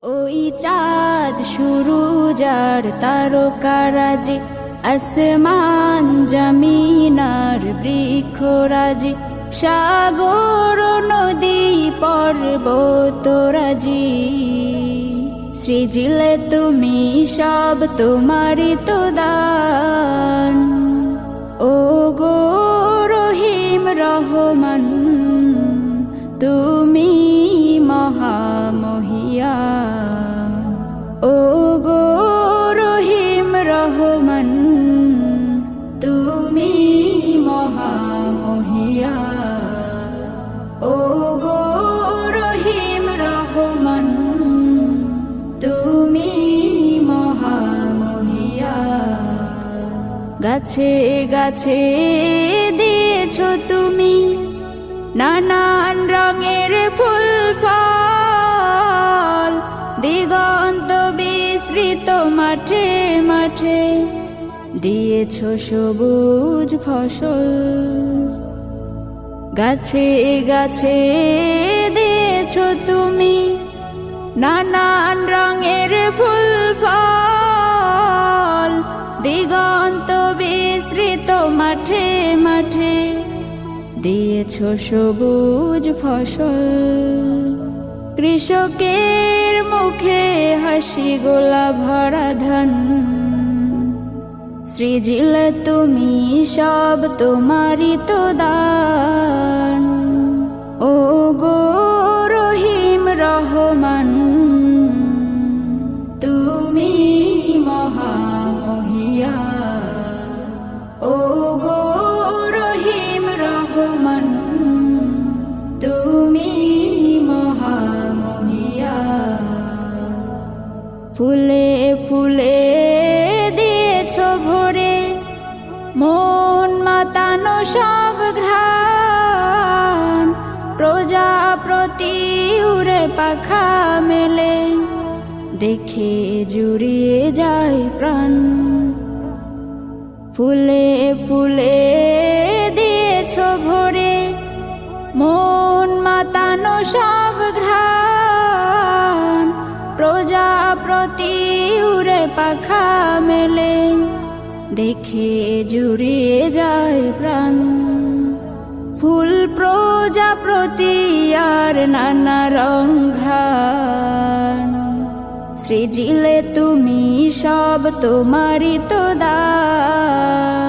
ওই চাঁদ সুরুজ আর তারকারাজি, আসমান জমিনার বৃক্ষরাজি, সাগর নদী পর্বতরাজি, সৃজিলে তুমি সব তোমারই তো দান। ও গো রহিম রহমান, তুমি মহামহিয়ান। ও গো রহিম রহমান, তুমি মহামহিয়ান। ও গো রহিম রহমান, তুমি মহামহিয়ান। গাছে গাছে দিয়েছো তুমি নানান রঙের ফুল ফল, দিগন্ত বিস্তৃত মাঠে মাঠে দিয়েছো সবুজ ফসল। গাছে গাছে দিয়েছো তুমি নানান রঙের ফুল ফল, দিগন্ত বিস্তৃত মাঠে মাঠে দিয়েছো সবুজ ফসল। কৃষকের মুখে হাসি গোলা ভরা ধান, সৃজিলে তুমি সব তোমারই তো দান। ও গো রহিম রহমান, তুমি মহামহিয়ান। ও গো রহিম রহমান, তুমি মহামহিয়ান। ফুলে ফুলে দিয়েছো ভরে মন মাতানো সব ঘ্রাণ, প্রজাপতি উড়ে পাখা মেলে দেখে জুড়িয়ে যায় প্রাণ। ফুলে ফুলে দিয়েছো ভরে মন মাতানো সব ঘ্রাণ, প্রজাপতি উড়ে পাখা মেলে দেখে জুড়িয়ে যায় প্রাণ। ফুল প্রজাপতি আর নানা রং ঘ্রাণ, সৃজিলে তুমি সব তোমারই তো দান।